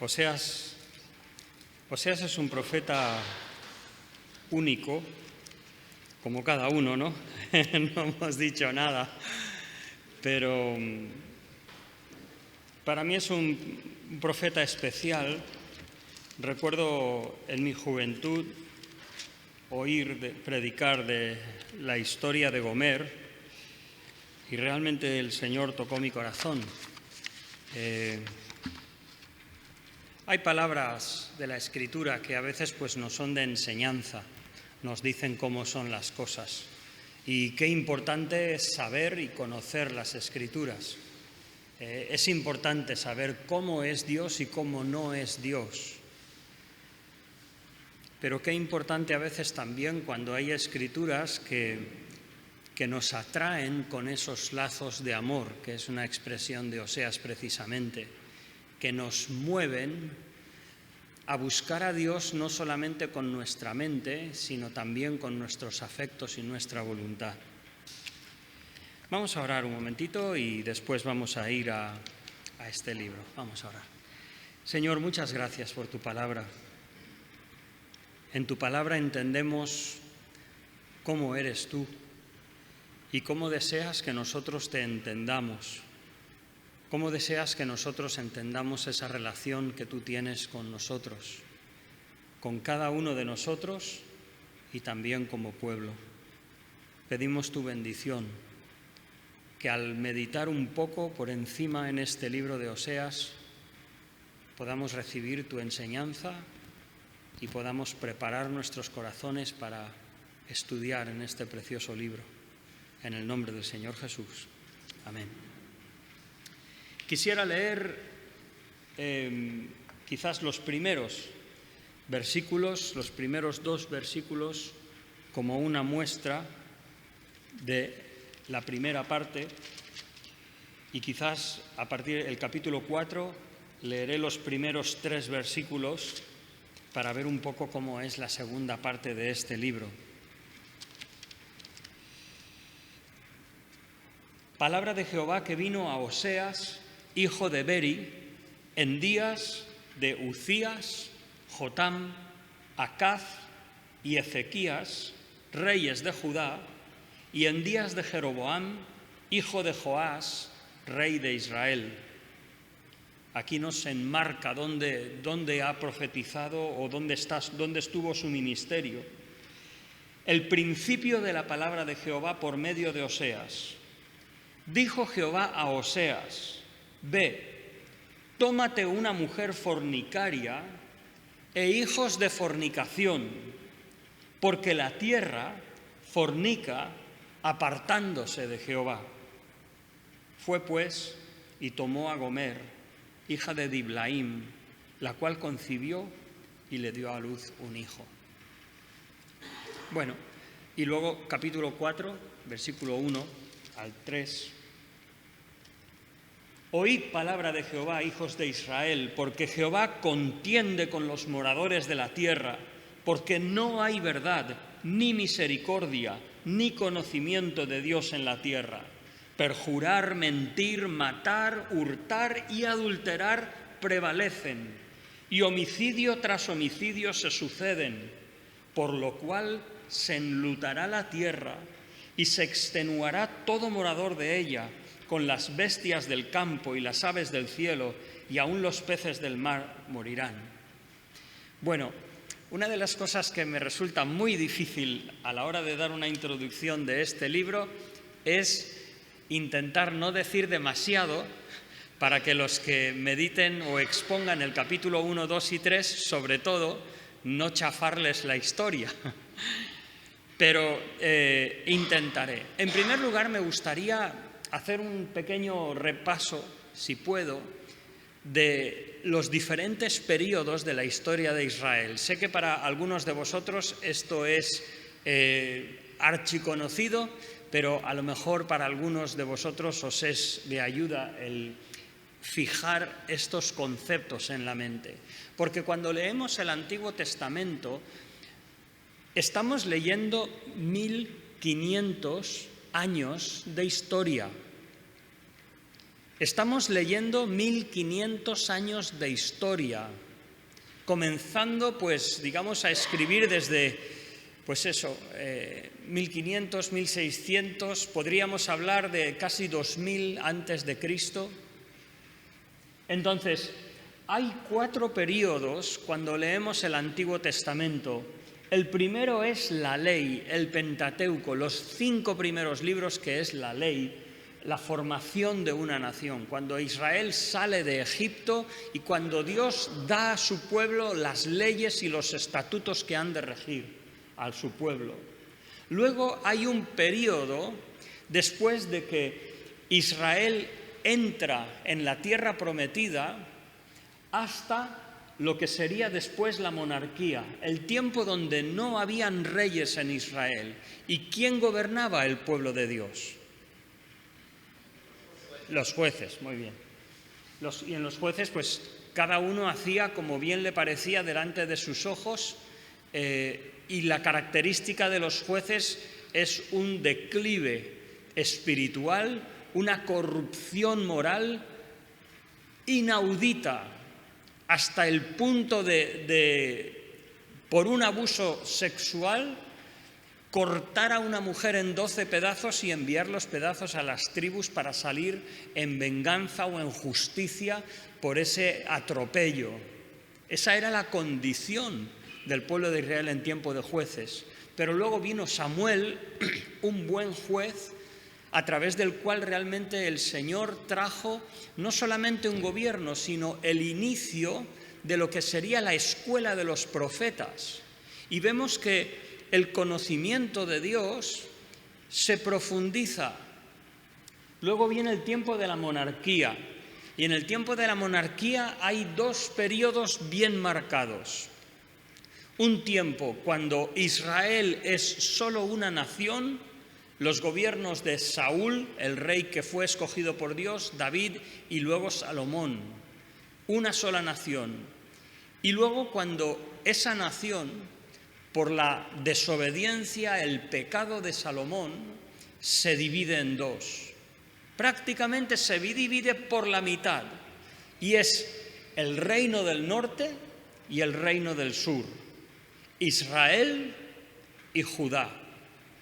Oseas es un profeta único, como cada uno, ¿no? No hemos dicho nada, pero para mí es un profeta especial. Recuerdo en mi juventud predicar de la historia de Gomer y realmente el Señor tocó mi corazón. Hay palabras de la Escritura que a veces pues nos son de enseñanza, nos dicen cómo son las cosas. Y qué importante es saber y conocer las Escrituras. Es importante saber cómo es Dios y cómo no es Dios. Pero qué importante a veces también cuando hay Escrituras que nos atraen con esos lazos de amor, que es una expresión de Oseas precisamente, que nos mueven a buscar a Dios no solamente con nuestra mente, sino también con nuestros afectos y nuestra voluntad. Vamos a orar un momentito y después vamos a ir a este libro. Vamos a orar. Señor, muchas gracias por tu palabra. En tu palabra entendemos cómo eres tú y cómo deseas que nosotros te entendamos. ¿Cómo deseas que nosotros entendamos esa relación que tú tienes con nosotros, con cada uno de nosotros y también como pueblo? Pedimos tu bendición, que al meditar un poco por encima en este libro de Oseas podamos recibir tu enseñanza y podamos preparar nuestros corazones para estudiar en este precioso libro. En el nombre del Señor Jesús. Amén. Quisiera leer quizás los primeros versículos, los primeros 2 versículos, como una muestra de la primera parte, y quizás a partir del capítulo 4 leeré los primeros 3 versículos para ver un poco cómo es la segunda parte de este libro. Palabra de Jehová que vino a Oseas, hijo de Beri, en días de Uzías, Jotam, Acaz y Ezequías, reyes de Judá, y en días de Jeroboam, hijo de Joás, rey de Israel. Aquí nos enmarca dónde ha profetizado o dónde estuvo su ministerio. El principio de la palabra de Jehová por medio de Oseas. Dijo Jehová a Oseas: Ve, tómate una mujer fornicaria e hijos de fornicación, porque la tierra fornica apartándose de Jehová. Fue pues y tomó a Gomer, hija de Diblaim, la cual concibió y le dio a luz un hijo. Bueno, y luego capítulo 4, versículo 1 al 3. Oíd palabra de Jehová, hijos de Israel, porque Jehová contiende con los moradores de la tierra, porque no hay verdad, ni misericordia, ni conocimiento de Dios en la tierra. Perjurar, mentir, matar, hurtar y adulterar prevalecen, y homicidio tras homicidio se suceden, por lo cual se enlutará la tierra y se extenuará todo morador de ella, con las bestias del campo y las aves del cielo, y aun los peces del mar morirán. Bueno, una de las cosas que me resulta muy difícil a la hora de dar una introducción de este libro es intentar no decir demasiado para que los que mediten o expongan el capítulo 1, 2 y 3, sobre todo, no chafarles la historia. Pero intentaré. En primer lugar, me gustaría hacer un pequeño repaso, si puedo, de los diferentes períodos de la historia de Israel. Sé que para algunos de vosotros esto es archiconocido, pero a lo mejor para algunos de vosotros os es de ayuda el fijar estos conceptos en la mente. Porque cuando leemos el Antiguo Testamento, estamos leyendo 1500 años de historia. Estamos leyendo 1500 años de historia, comenzando, pues, digamos, a escribir desde, pues eso, 1500, 1600, podríamos hablar de casi 2000 antes de Cristo. Entonces, hay 4 períodos cuando leemos el Antiguo Testamento. El primero es la ley, el Pentateuco, los 5 primeros libros, que es la ley, la formación de una nación, cuando Israel sale de Egipto y cuando Dios da a su pueblo las leyes y los estatutos que han de regir a su pueblo. Luego hay un periodo después de que Israel entra en la tierra prometida hasta lo que sería después la monarquía, el tiempo donde no habían reyes en Israel. ¿Y quién gobernaba el pueblo de Dios? Los jueces, muy bien. Y en los jueces, pues cada uno hacía como bien le parecía delante de sus ojos, y la característica de los jueces es un declive espiritual, una corrupción moral inaudita, hasta el punto de por un abuso sexual, cortar a una mujer en 12 pedazos y enviar los pedazos a las tribus para salir en venganza o en justicia por ese atropello. Esa era la condición del pueblo de Israel en tiempo de jueces. Pero luego vino Samuel, un buen juez, a través del cual realmente el Señor trajo no solamente un gobierno, sino el inicio de lo que sería la escuela de los profetas. Y vemos que el conocimiento de Dios se profundiza. Luego viene el tiempo de la monarquía. Y en el tiempo de la monarquía hay 2 periodos bien marcados. Un tiempo cuando Israel es solo una nación, los gobiernos de Saúl, el rey que fue escogido por Dios, David y luego Salomón, una sola nación. Y luego cuando esa nación, por la desobediencia, el pecado de Salomón, se divide en 2. Prácticamente se divide por la mitad, y es el reino del norte y el reino del sur, Israel y Judá.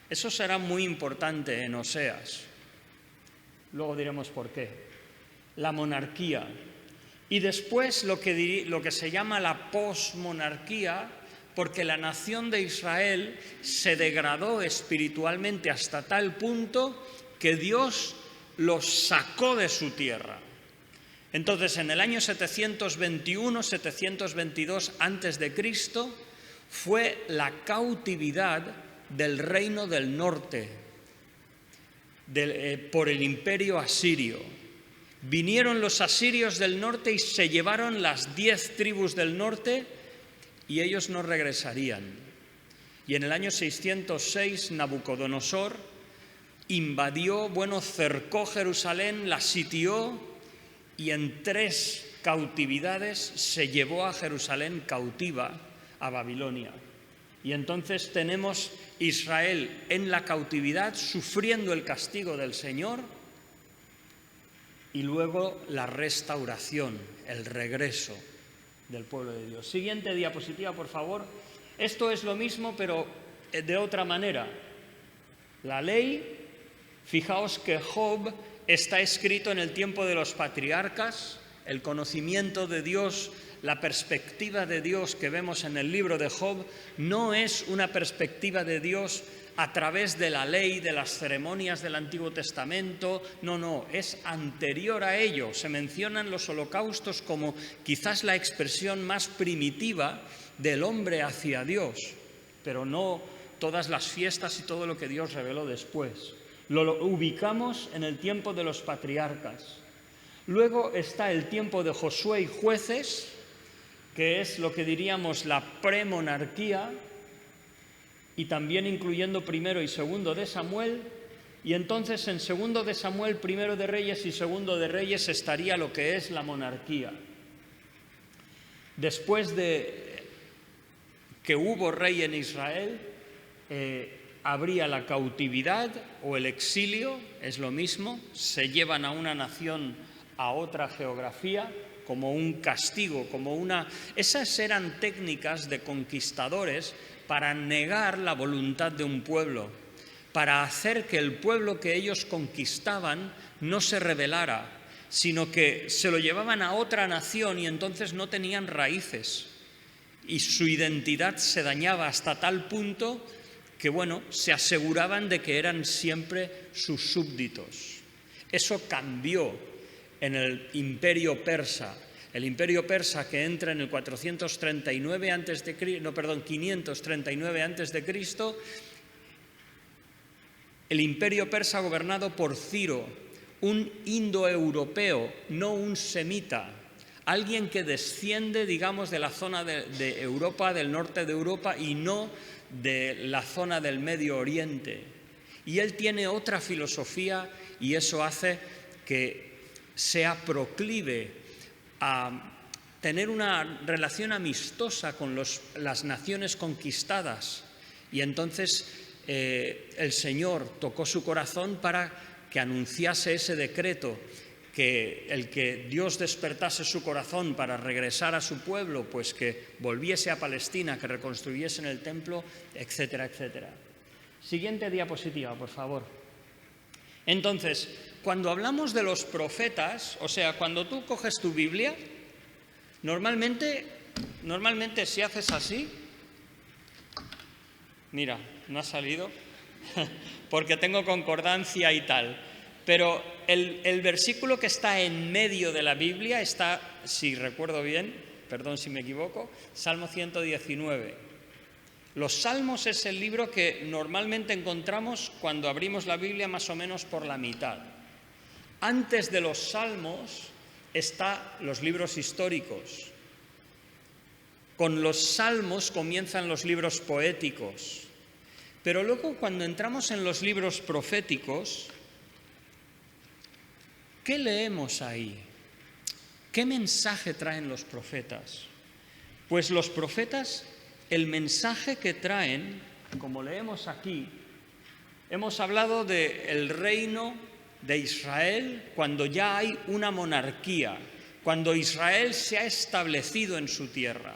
Eso será muy importante en Oseas. Luego diremos por qué. La monarquía. Y después lo que se llama la posmonarquía, porque la nación de Israel se degradó espiritualmente hasta tal punto que Dios los sacó de su tierra. Entonces, en el año 721, 722 a.C., fue la cautividad del reino del norte por el imperio asirio. Vinieron los asirios del norte y se llevaron las 10 tribus del norte, y ellos no regresarían. Y en el año 606 Nabucodonosor invadió, cercó Jerusalén, la sitió, y en 3 cautividades se llevó a Jerusalén cautiva a Babilonia. Y entonces tenemos Israel en la cautividad, sufriendo el castigo del Señor, y luego la restauración, el regreso del pueblo de Dios. Siguiente diapositiva, por favor. Esto es lo mismo, pero de otra manera. La ley, fijaos que Job está escrito en el tiempo de los patriarcas. El conocimiento de Dios, la perspectiva de Dios que vemos en el libro de Job, no es una perspectiva de Dios a través de la ley, de las ceremonias del Antiguo Testamento. No, es anterior a ello. Se mencionan los holocaustos como quizás la expresión más primitiva del hombre hacia Dios, pero no todas las fiestas y todo lo que Dios reveló después. Lo ubicamos en el tiempo de los patriarcas. Luego está el tiempo de Josué y jueces, que es lo que diríamos la premonarquía, y también incluyendo primero y segundo de Samuel. Y entonces en segundo de Samuel, primero de Reyes y segundo de Reyes estaría lo que es la monarquía. Después de que hubo rey en Israel, habría la cautividad o el exilio, es lo mismo, se llevan a una nación a otra geografía como un castigo, como una... Esas eran técnicas de conquistadores para negar la voluntad de un pueblo, para hacer que el pueblo que ellos conquistaban no se rebelara, sino que se lo llevaban a otra nación y entonces no tenían raíces y su identidad se dañaba hasta tal punto que, bueno, se aseguraban de que eran siempre sus súbditos. Eso cambió en el Imperio Persa. El Imperio Persa, que entra en el 539 a.C., el Imperio Persa gobernado por Ciro, un indoeuropeo, no un semita, alguien que desciende, digamos, de la zona de Europa, del norte de Europa, y no de la zona del Medio Oriente. Y él tiene otra filosofía y eso hace que sea proclive a tener una relación amistosa con las naciones conquistadas. Y entonces el Señor tocó su corazón para que anunciase ese decreto, que el que Dios despertase su corazón para regresar a su pueblo, pues que volviese a Palestina, que reconstruyesen el templo, etcétera, etcétera. Siguiente diapositiva, por favor. Entonces, cuando hablamos de los profetas, o sea, cuando tú coges tu Biblia, normalmente si haces así, mira, no ha salido, porque tengo concordancia y tal, pero el versículo que está en medio de la Biblia está, si recuerdo bien, perdón si me equivoco, Salmo 119. Los Salmos es el libro que normalmente encontramos cuando abrimos la Biblia más o menos por la mitad. Antes de los Salmos están los libros históricos. Con los Salmos comienzan los libros poéticos. Pero luego, cuando entramos en los libros proféticos, ¿qué leemos ahí? ¿Qué mensaje traen los profetas? Pues los profetas, el mensaje que traen, como leemos aquí, hemos hablado del reino de Israel cuando ya hay una monarquía, cuando Israel se ha establecido en su tierra.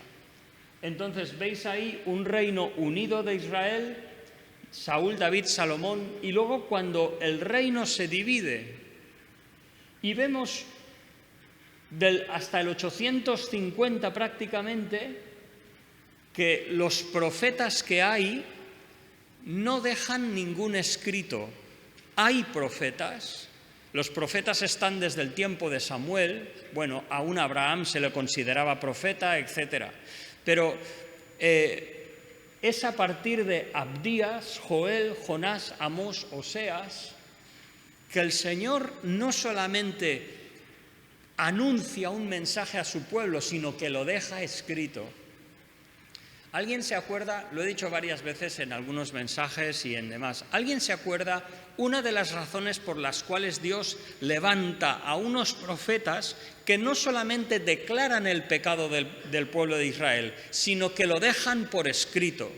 Entonces veis ahí un reino unido de Israel, Saúl, David, Salomón, y luego cuando el reino se divide y vemos hasta el 850 prácticamente que los profetas que hay no dejan ningún escrito. Hay profetas, los profetas están desde el tiempo de Samuel, bueno, aún Abraham se le consideraba profeta, etc. Pero es a partir de Abdías, Joel, Jonás, Amós, Oseas, que el Señor no solamente anuncia un mensaje a su pueblo, sino que lo deja escrito. ¿Alguien se acuerda? Lo he dicho varias veces en algunos mensajes y en demás. ¿Alguien se acuerda una de las razones por las cuales Dios levanta a unos profetas que no solamente declaran el pecado del pueblo de Israel, sino que lo dejan por escrito?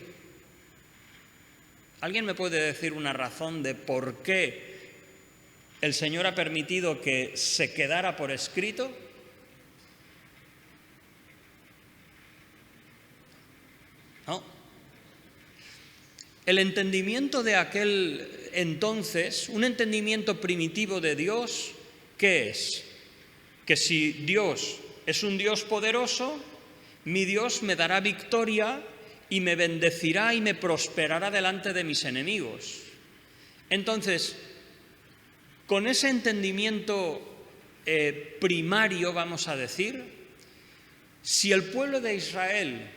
¿Alguien me puede decir una razón de por qué el Señor ha permitido que se quedara por escrito? ¿No? El entendimiento de aquel entonces, un entendimiento primitivo de Dios, ¿qué es? Que si Dios es un Dios poderoso, mi Dios me dará victoria y me bendecirá y me prosperará delante de mis enemigos. Entonces, con ese entendimiento primario, vamos a decir, si el pueblo de Israel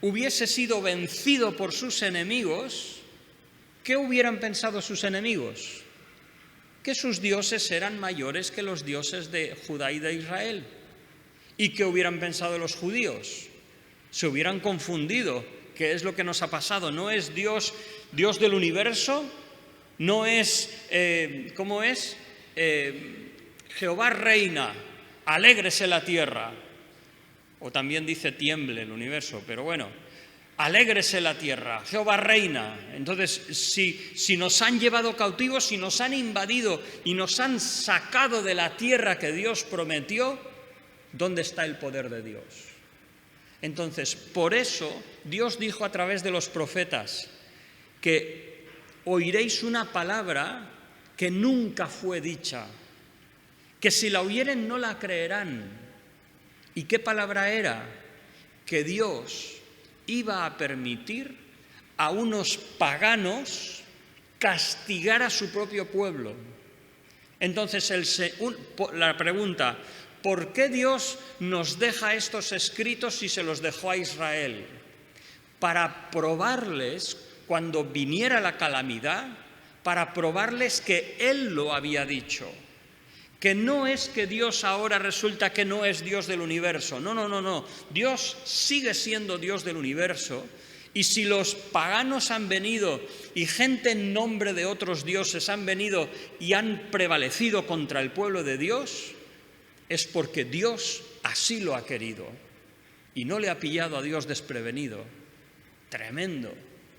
hubiese sido vencido por sus enemigos, ¿qué hubieran pensado sus enemigos? Que sus dioses eran mayores que los dioses de Judá y de Israel. ¿Y qué hubieran pensado los judíos? Se hubieran confundido. ¿Qué es lo que nos ha pasado? ¿No es Dios del universo? ¿No es, cómo es? Jehová reina, alégrese la tierra. O también dice tiemble el universo, pero bueno, alégrese la tierra, Jehová reina. Entonces, si nos han llevado cautivos, si nos han invadido y nos han sacado de la tierra que Dios prometió, ¿dónde está el poder de Dios? Entonces, por eso Dios dijo a través de los profetas que oiréis una palabra que nunca fue dicha, que si la oyeren no la creerán. ¿Y qué palabra era? Que Dios iba a permitir a unos paganos castigar a su propio pueblo. Entonces, la pregunta, ¿por qué Dios nos deja estos escritos si se los dejó a Israel? Para probarles, cuando viniera la calamidad, para probarles que Él lo había dicho. Que no es que Dios ahora resulta que no es Dios del universo. No. Dios sigue siendo Dios del universo. Y si los paganos han venido y gente en nombre de otros dioses han venido y han prevalecido contra el pueblo de Dios, es porque Dios así lo ha querido. Y no le ha pillado a Dios desprevenido. Tremendo.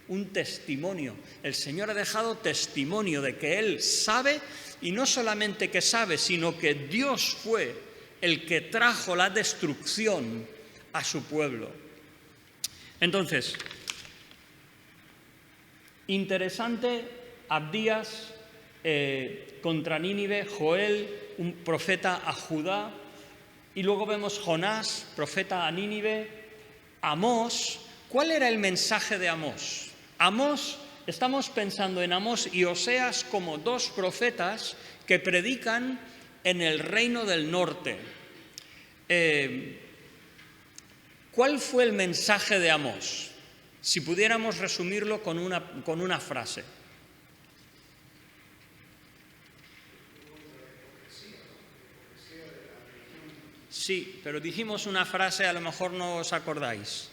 Un testimonio. El Señor ha dejado testimonio de que Él sabe, y no solamente que sabe, sino que Dios fue el que trajo la destrucción a su pueblo. Entonces, interesante, Abdías contra Nínive, Joel, un profeta a Judá, y luego vemos Jonás, profeta a Nínive, Amós. ¿Cuál era el mensaje de Amós? Amós, estamos pensando en Amós y Oseas como dos profetas que predican en el reino del norte. ¿Cuál fue el mensaje de Amós? Si pudiéramos resumirlo con una frase. Sí, pero dijimos una frase, a lo mejor no os acordáis.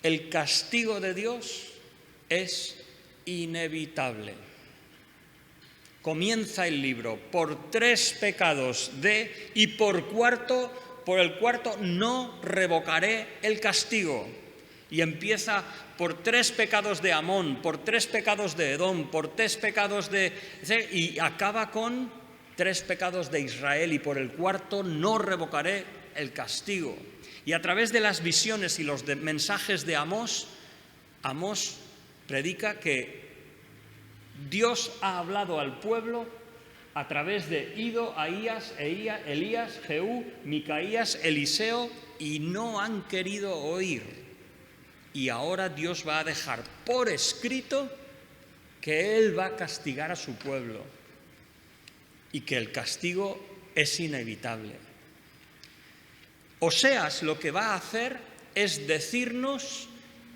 El castigo de Dios es inevitable. Comienza el libro por 3 pecados y por el cuarto no revocaré el castigo. Y empieza por 3 pecados de Amón, por 3 pecados de Edom, por 3 pecados y acaba con 3 pecados de Israel, y por el cuarto no revocaré el castigo. Y a través de las visiones y los mensajes de Amós, Amós predica que Dios ha hablado al pueblo a través de Ido, Ahías, Elías, Jehú, Micaías, Eliseo, y no han querido oír. Y ahora Dios va a dejar por escrito que Él va a castigar a su pueblo y que el castigo es inevitable. Oseas lo que va a hacer es decirnos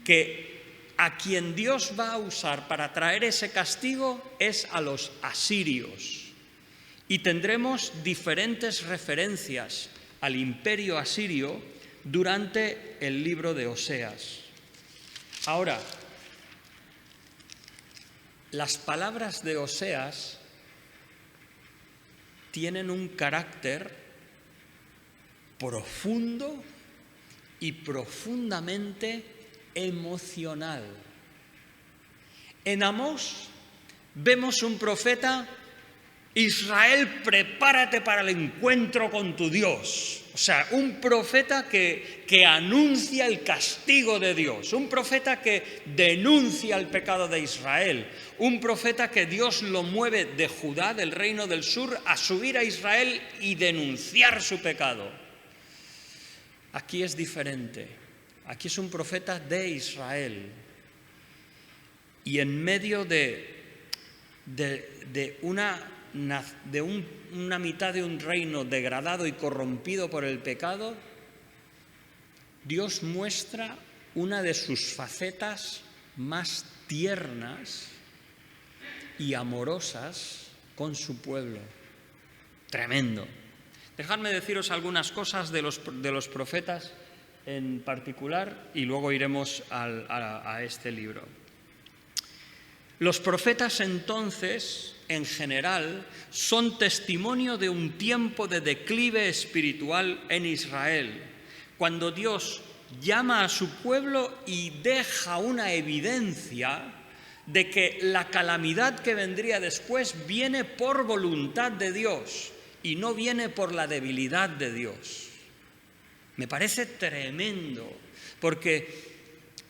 que a quien Dios va a usar para traer ese castigo es a los asirios. Y tendremos diferentes referencias al imperio asirio durante el libro de Oseas. Ahora, las palabras de Oseas tienen un carácter profundo y profundamente emocional. En Amós vemos un profeta: Israel, prepárate para el encuentro con tu Dios. O sea, un profeta que anuncia el castigo de Dios, un profeta que denuncia el pecado de Israel, un profeta que Dios lo mueve de Judá, del reino del sur, a subir a Israel y denunciar su pecado. Aquí es diferente. Aquí es un profeta de Israel. Y en medio de una mitad de un reino degradado y corrompido por el pecado, Dios muestra una de sus facetas más tiernas y amorosas con su pueblo. Tremendo. Dejadme deciros algunas cosas de los profetas en particular y luego iremos a este libro. Los profetas entonces, en general, son testimonio de un tiempo de declive espiritual en Israel, cuando Dios llama a su pueblo y deja una evidencia de que la calamidad que vendría después viene por voluntad de Dios y no viene por la debilidad de Dios. Me parece tremendo, porque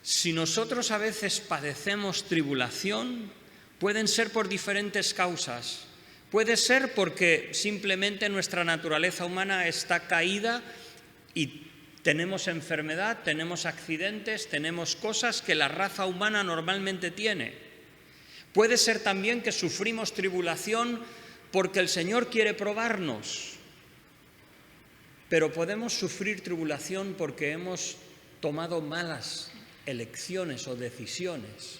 si nosotros a veces padecemos tribulación, pueden ser por diferentes causas. Puede ser porque simplemente nuestra naturaleza humana está caída y tenemos enfermedad, tenemos accidentes, tenemos cosas que la raza humana normalmente tiene. Puede ser también que sufrimos tribulación porque el Señor quiere probarnos. Pero podemos sufrir tribulación porque hemos tomado malas elecciones o decisiones.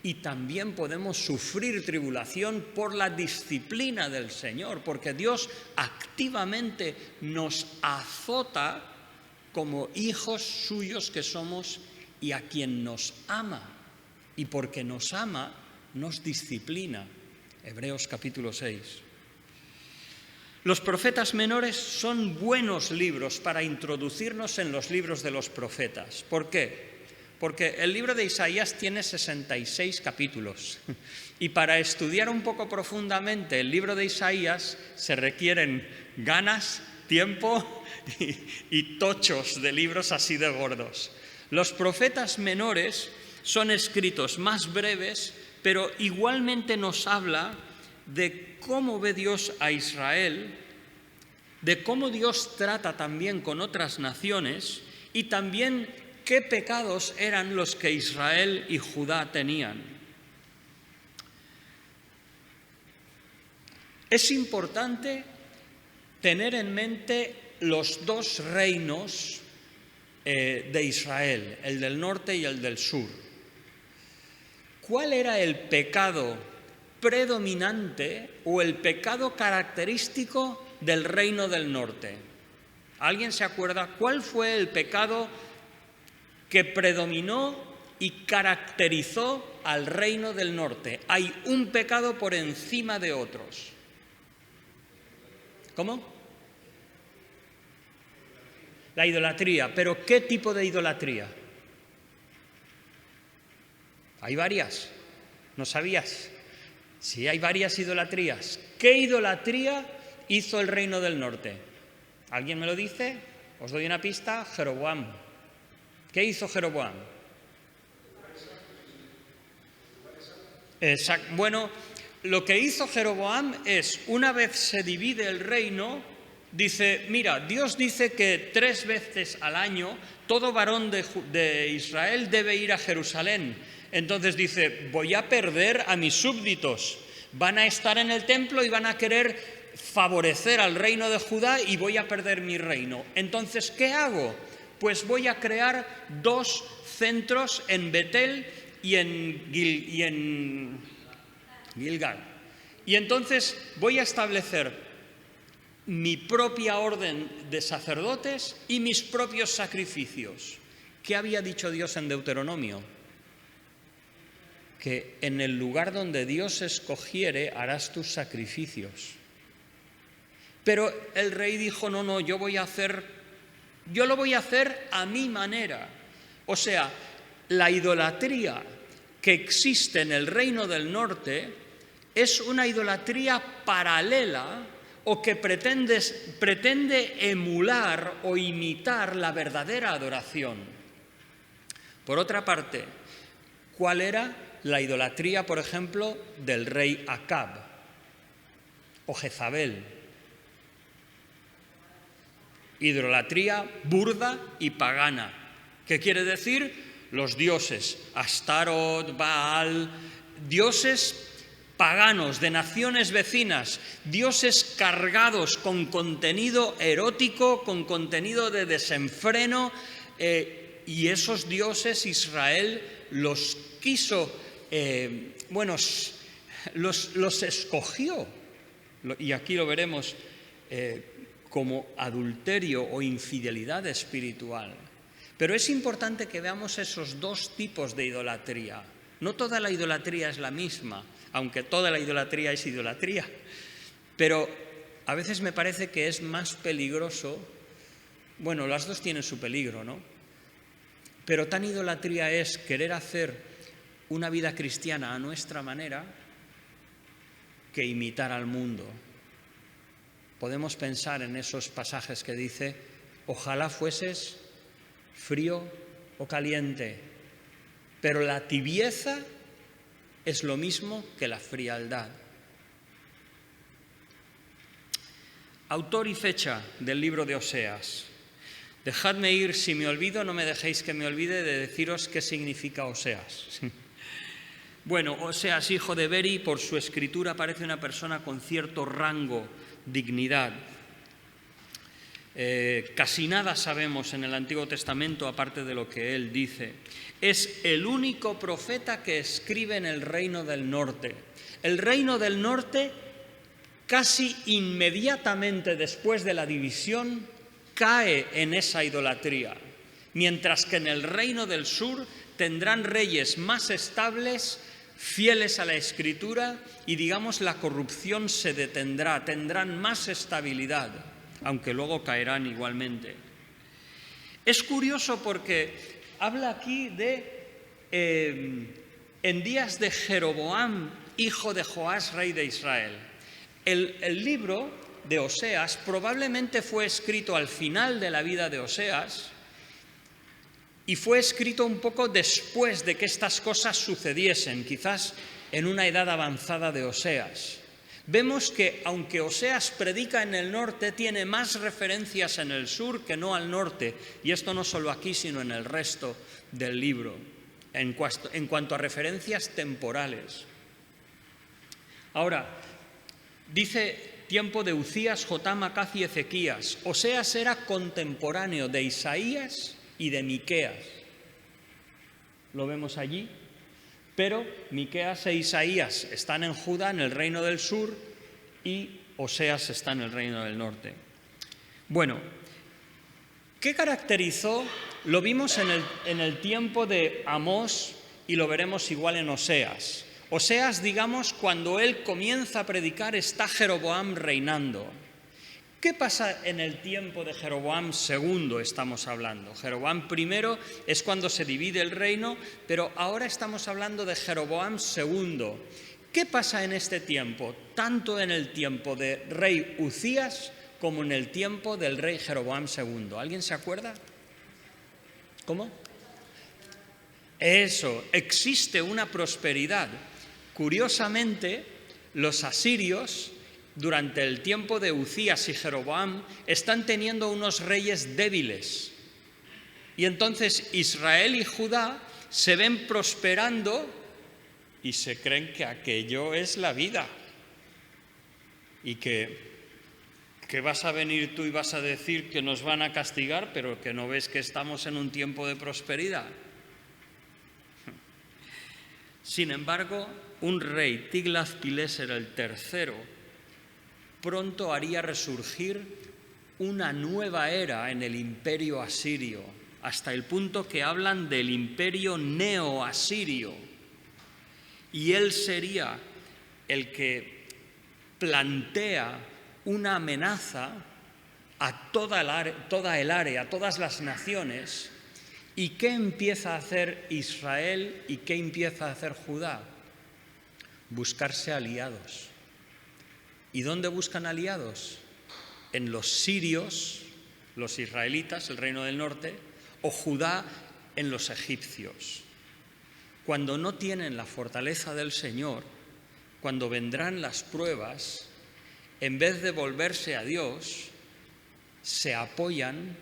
Y también podemos sufrir tribulación por la disciplina del Señor, porque Dios activamente nos azota como hijos suyos que somos y a quien nos ama. Y porque nos ama, nos disciplina. Hebreos capítulo 6. Los profetas menores son buenos libros para introducirnos en los libros de los profetas. ¿Por qué? Porque el libro de Isaías tiene 66 capítulos y para estudiar un poco profundamente el libro de Isaías se requieren ganas, tiempo y tochos de libros así de gordos. Los profetas menores son escritos más breves, pero igualmente nos habla de cómo ve Dios a Israel, de cómo Dios trata también con otras naciones y también qué pecados eran los que Israel y Judá tenían. Es importante tener en mente los dos reinos de Israel, el del norte y el del sur. ¿Cuál era el pecado predominante o el pecado característico del reino del norte? ¿Alguien se acuerda cuál fue el pecado que predominó y caracterizó al reino del norte? Hay un pecado por encima de otros. ¿Cómo? La idolatría. ¿Pero qué tipo de idolatría? Hay varias. ¿No sabías? Sí, hay varias idolatrías. ¿Qué idolatría hizo el reino del norte? ¿Alguien me lo dice? Os doy una pista. Jeroboam. ¿Qué hizo Jeroboam? Bueno, lo que hizo Jeroboam es, una vez se divide el reino, dice, mira, Dios dice que 3 veces al año todo varón de Israel debe ir a Jerusalén. Entonces dice, voy a perder a mis súbditos. Van a estar en el templo y van a querer favorecer al reino de Judá y voy a perder mi reino. Entonces, ¿qué hago? Pues voy a crear 2 centros en Betel y en Gilgal. Y entonces voy a establecer mi propia orden de sacerdotes y mis propios sacrificios. ¿Qué había dicho Dios en Deuteronomio? Que en el lugar donde Dios escogiere harás tus sacrificios. Pero el rey dijo, no, yo lo voy a hacer a mi manera. O sea, la idolatría que existe en el reino del norte es una idolatría paralela o que pretende emular o imitar la verdadera adoración. Por otra parte, ¿cuál era la idolatría, por ejemplo, del rey Acab o Jezabel? Idolatría burda y pagana. ¿Qué quiere decir? Los dioses Astarot, Baal, dioses paganos de naciones vecinas, dioses cargados con contenido erótico, con contenido de desenfreno, y esos dioses Israel los quiso, los escogió, y aquí lo veremos como adulterio o infidelidad espiritual. Pero es importante que veamos esos 2 tipos de idolatría. No toda la idolatría es la misma, aunque toda la idolatría es idolatría. Pero a veces me parece que es más peligroso, bueno, las 2 tienen su peligro, ¿no? Pero tan idolatría es querer hacer una vida cristiana a nuestra manera que imitar al mundo. Podemos pensar en esos pasajes que dice: ojalá fueses frío o caliente, pero la tibieza es lo mismo que la frialdad. Autor y fecha del libro de Oseas. Dejadme ir, si me olvido, no me dejéis que me olvide de deciros qué significa Oseas. Bueno, Oseas, hijo de Beri, por su escritura parece una persona con cierto rango, dignidad. Casi nada sabemos en el Antiguo Testamento aparte de lo que él dice. Es el único profeta que escribe en el Reino del Norte. El Reino del Norte, casi inmediatamente después de la división, cae en esa idolatría, mientras que en el Reino del Sur tendrán reyes más estables, fieles a la Escritura, y digamos la corrupción se detendrá, tendrán más estabilidad, aunque luego caerán igualmente. Es curioso porque habla aquí de en días de Jeroboam, hijo de Joás, rey de Israel. El libro de Oseas probablemente fue escrito al final de la vida de Oseas y fue escrito un poco después de que estas cosas sucediesen, quizás en una edad avanzada de Oseas. Vemos que, aunque Oseas predica en el norte, tiene más referencias en el sur que no al norte, y esto no solo aquí, sino en el resto del libro, en cuanto a referencias temporales. Ahora, dice tiempo de Uzías, Jotam, Acaz y Ezequías. Oseas era contemporáneo de Isaías y de Miqueas. Lo vemos allí. Pero Miqueas e Isaías están en Judá, en el reino del sur, y Oseas está en el reino del norte. Bueno, ¿qué caracterizó? Lo vimos en el tiempo de Amós y lo veremos igual en Oseas. Oseas, digamos, cuando él comienza a predicar, está Jeroboam reinando. ¿Qué pasa en el tiempo de Jeroboam II estamos hablando? Jeroboam I es cuando se divide el reino, pero ahora estamos hablando de Jeroboam II. ¿Qué pasa en este tiempo? Tanto en el tiempo de rey Uzías como en el tiempo del rey Jeroboam II. ¿Alguien se acuerda? ¿Cómo? Eso, existe una prosperidad. Curiosamente, los asirios, durante el tiempo de Uzías y Jeroboam, están teniendo unos reyes débiles. Y entonces Israel y Judá se ven prosperando y se creen que aquello es la vida. Y que vas a venir tú y vas a decir que nos van a castigar, pero que no ves que estamos en un tiempo de prosperidad. Sin embargo, un rey, Tiglath-Pileser el III, pronto haría resurgir una nueva era en el imperio asirio, hasta el punto que hablan del imperio neo-asirio. Y él sería el que plantea una amenaza a toda el área, a todas las naciones. ¿Y qué empieza a hacer Israel y qué empieza a hacer Judá? Buscarse aliados. ¿Y dónde buscan aliados? En los sirios, los israelitas, el reino del norte, o Judá en los egipcios. Cuando no tienen la fortaleza del Señor, cuando vendrán las pruebas, en vez de volverse a Dios, se apoyan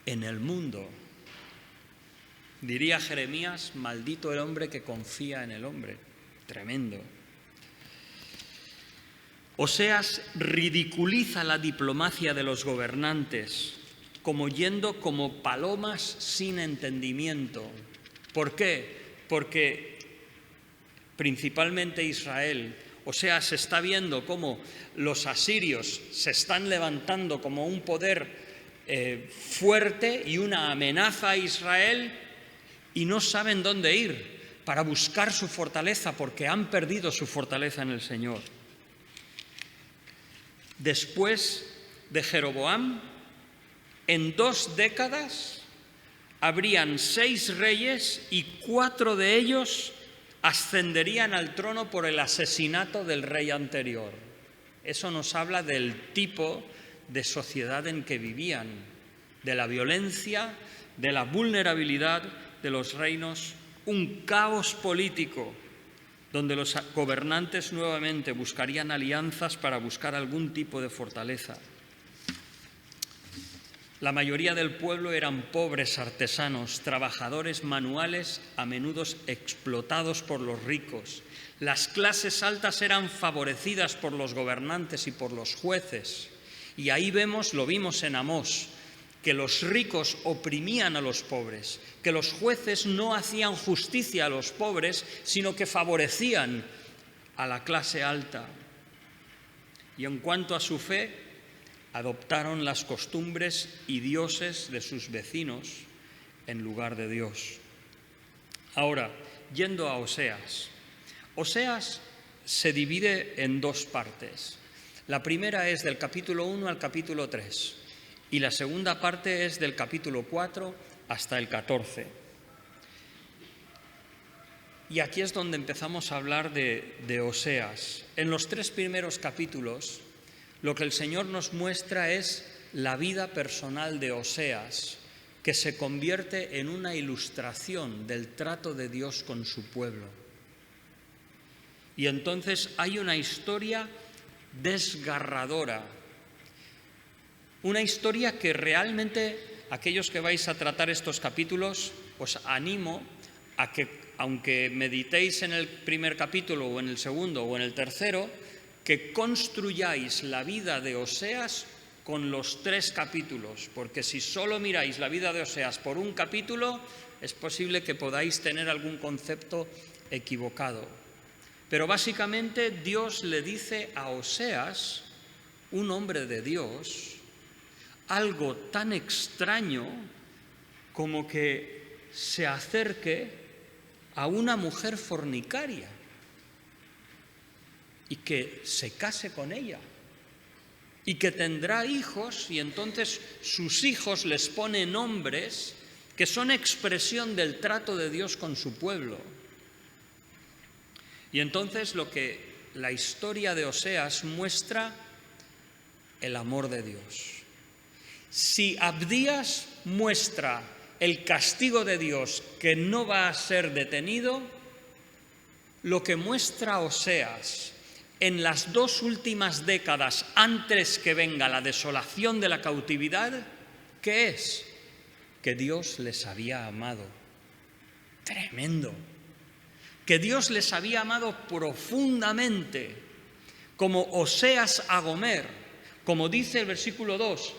en el mundo. Diría Jeremías, maldito el hombre que confía en el hombre. Tremendo. Oseas ridiculiza la diplomacia de los gobernantes, como yendo como palomas sin entendimiento. ¿Por qué? Porque principalmente Israel, Oseas está viendo cómo los asirios se están levantando como un poder fuerte y una amenaza a Israel, y no saben dónde ir para buscar su fortaleza, porque han perdido su fortaleza en el Señor. Después de Jeroboam, en 2 décadas, habrían 6 reyes y 4 de ellos ascenderían al trono por el asesinato del rey anterior. Eso nos habla del tipo de sociedad en que vivían, de la violencia, de la vulnerabilidad de los reinos, un caos político donde los gobernantes nuevamente buscarían alianzas para buscar algún tipo de fortaleza. La mayoría del pueblo eran pobres artesanos, trabajadores manuales, a menudo explotados por los ricos. Las clases altas eran favorecidas por los gobernantes y por los jueces. Y ahí lo vimos en Amós, que los ricos oprimían a los pobres, que los jueces no hacían justicia a los pobres, sino que favorecían a la clase alta. Y en cuanto a su fe, adoptaron las costumbres y dioses de sus vecinos en lugar de Dios. Ahora, yendo a Oseas. Oseas se divide en 2 partes. La primera es del capítulo 1 al capítulo 3 y la segunda parte es del capítulo 4 hasta el 14. Y aquí es donde empezamos a hablar de Oseas. En los 3 primeros capítulos, lo que el Señor nos muestra es la vida personal de Oseas, que se convierte en una ilustración del trato de Dios con su pueblo. Y entonces hay una historia desgarradora, una historia que realmente aquellos que vais a tratar estos capítulos os animo a que, aunque meditéis en el primer capítulo o en el segundo o en el tercero, que construyáis la vida de Oseas con los 3 capítulos, porque si solo miráis la vida de Oseas por un capítulo, es posible que podáis tener algún concepto equivocado. Pero básicamente Dios le dice a Oseas, un hombre de Dios, algo tan extraño como que se acerque a una mujer fornicaria y que se case con ella y que tendrá hijos, y entonces sus hijos les ponen nombres que son expresión del trato de Dios con su pueblo. Y entonces lo que la historia de Oseas muestra el amor de Dios. Si Abdías muestra el castigo de Dios que no va a ser detenido, lo que muestra Oseas en las 2 últimas décadas antes que venga la desolación de la cautividad, ¿qué es? Que Dios les había amado. Tremendo. Que Dios les había amado profundamente, como Oseas a Gomer, como dice el versículo 2,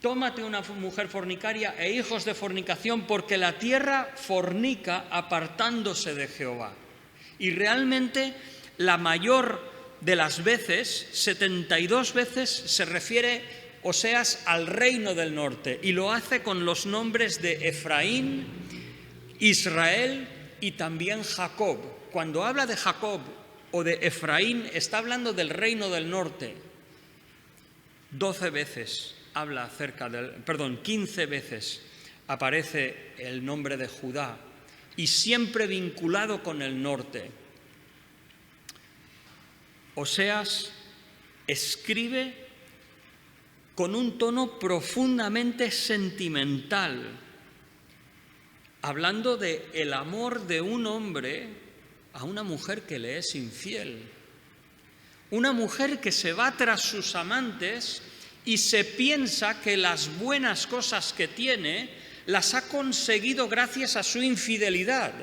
tómate una mujer fornicaria e hijos de fornicación, porque la tierra fornica apartándose de Jehová. Y realmente la mayor de las veces, 72 veces, se refiere Oseas al reino del norte, y lo hace con los nombres de Efraín, Israel y también Jacob. Cuando habla de Jacob o de Efraín, está hablando del reino del norte. 12 veces habla acerca del, 15 veces aparece el nombre de Judá, y siempre vinculado con el norte. Oseas escribe con un tono profundamente sentimental, hablando de el amor de un hombre a una mujer que le es infiel. Una mujer que se va tras sus amantes y se piensa que las buenas cosas que tiene las ha conseguido gracias a su infidelidad.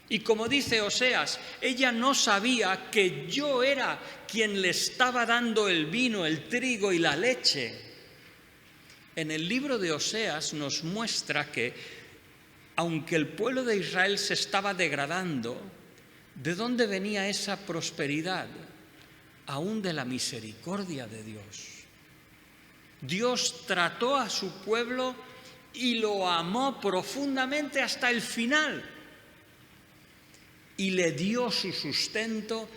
Y como dice Oseas, ella no sabía que yo era quien le estaba dando el vino, el trigo y la leche. En el libro de Oseas nos muestra que, aunque el pueblo de Israel se estaba degradando, ¿de dónde venía esa prosperidad? Aún de la misericordia de Dios. Dios trató a su pueblo y lo amó profundamente hasta el final. Y le dio su sustento,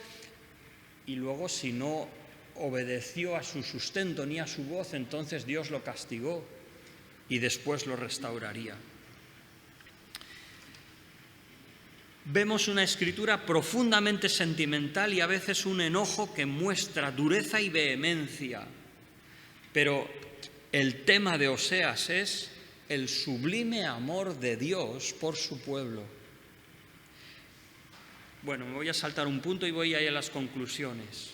y luego si no obedeció a su sustento ni a su voz, entonces Dios lo castigó. y después lo restauraría. Vemos una escritura profundamente sentimental y a veces un enojo que muestra dureza y vehemencia. Pero el tema de Oseas es el sublime amor de Dios por su pueblo. Bueno, me voy a saltar un punto y voy a ir a las conclusiones.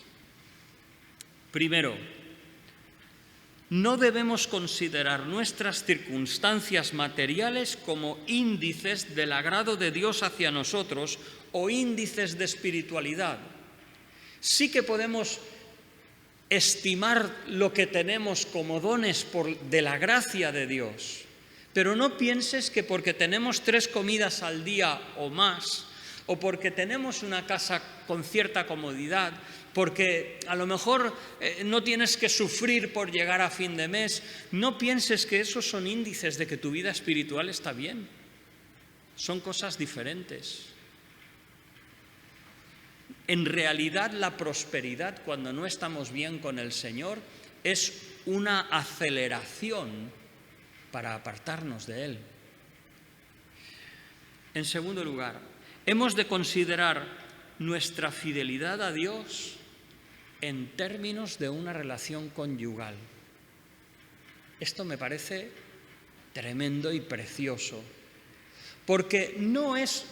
Primero, no debemos considerar nuestras circunstancias materiales como índices del agrado de Dios hacia nosotros o índices de espiritualidad. Sí que podemos estimar lo que tenemos como dones de la gracia de Dios, pero no pienses que porque tenemos 3 comidas al día o más, o porque tenemos una casa con cierta comodidad, porque a lo mejor no tienes que sufrir por llegar a fin de mes, no pienses que esos son índices de que tu vida espiritual está bien. Son cosas diferentes. En realidad, la prosperidad, cuando no estamos bien con el Señor, es una aceleración para apartarnos de Él. En segundo lugar, hemos de considerar nuestra fidelidad a Dios en términos de una relación conyugal. Esto me parece tremendo y precioso, porque no es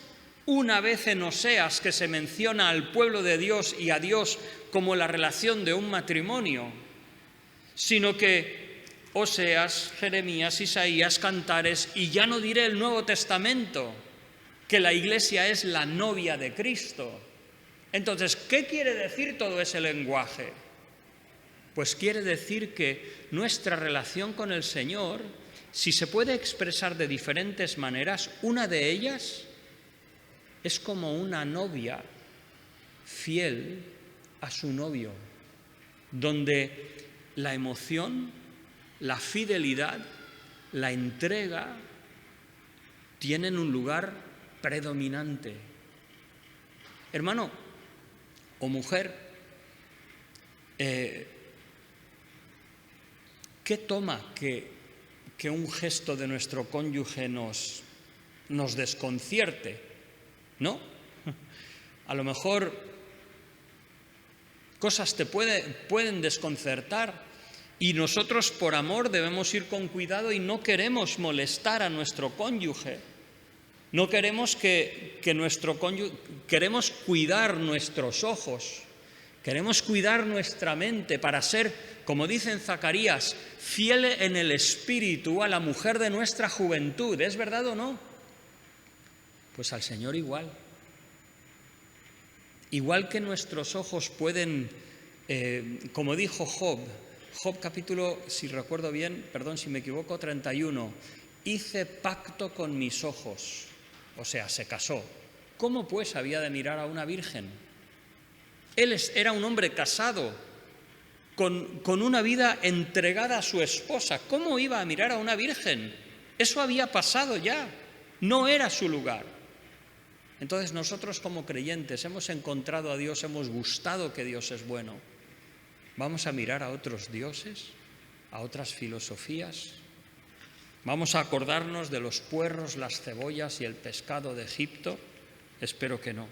una vez en Oseas que se menciona al pueblo de Dios y a Dios como la relación de un matrimonio, sino que Oseas, Jeremías, Isaías, Cantares, y ya no diré el Nuevo Testamento, que la Iglesia es la novia de Cristo. Entonces, ¿qué quiere decir todo ese lenguaje? Pues quiere decir que nuestra relación con el Señor, si se puede expresar de diferentes maneras, una de ellas es como una novia fiel a su novio, donde la emoción, la fidelidad, la entrega tienen un lugar predominante. Hermano o mujer, ¿qué toma que un gesto de nuestro cónyuge nos desconcierte? ¿No? A lo mejor cosas te pueden desconcertar y nosotros por amor debemos ir con cuidado y no queremos molestar a nuestro cónyuge. No queremos queremos cuidar nuestros ojos, queremos cuidar nuestra mente para ser, como dice en Zacarías, fiel en el espíritu a la mujer de nuestra juventud. ¿Es verdad o no? Pues al Señor igual. Igual que nuestros ojos pueden, como dijo Job capítulo, si recuerdo bien, perdón si me equivoco, 31, hice pacto con mis ojos. O sea, se casó. ¿Cómo pues había de mirar a una virgen? Él era un hombre casado, con una vida entregada a su esposa. ¿Cómo iba a mirar a una virgen? Eso había pasado ya, no era su lugar. Entonces nosotros como creyentes hemos encontrado a Dios, hemos gustado que Dios es bueno. ¿Vamos a mirar a otros dioses, a otras filosofías? ¿Vamos a acordarnos de los puerros, las cebollas y el pescado de Egipto? Espero que no.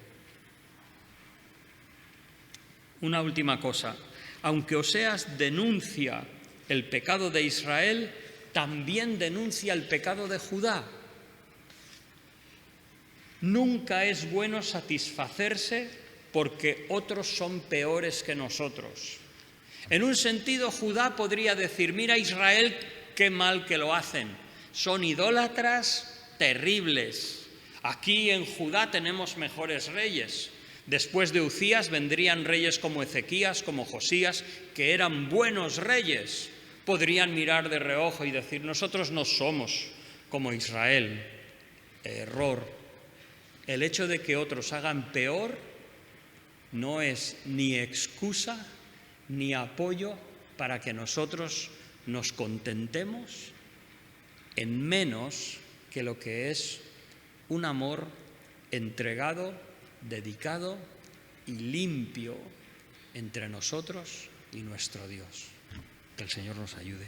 Una última cosa. Aunque Oseas denuncia el pecado de Israel, también denuncia el pecado de Judá. Nunca es bueno satisfacerse porque otros son peores que nosotros. En un sentido, Judá podría decir, mira Israel, qué mal que lo hacen. Son idólatras terribles. Aquí en Judá tenemos mejores reyes. Después de Uzías vendrían reyes como Ezequías, como Josías, que eran buenos reyes. Podrían mirar de reojo y decir, nosotros no somos como Israel. Error. El hecho de que otros hagan peor no es ni excusa ni apoyo para que nosotros nos contentemos en menos que lo que es un amor entregado, dedicado y limpio entre nosotros y nuestro Dios. Que el Señor nos ayude.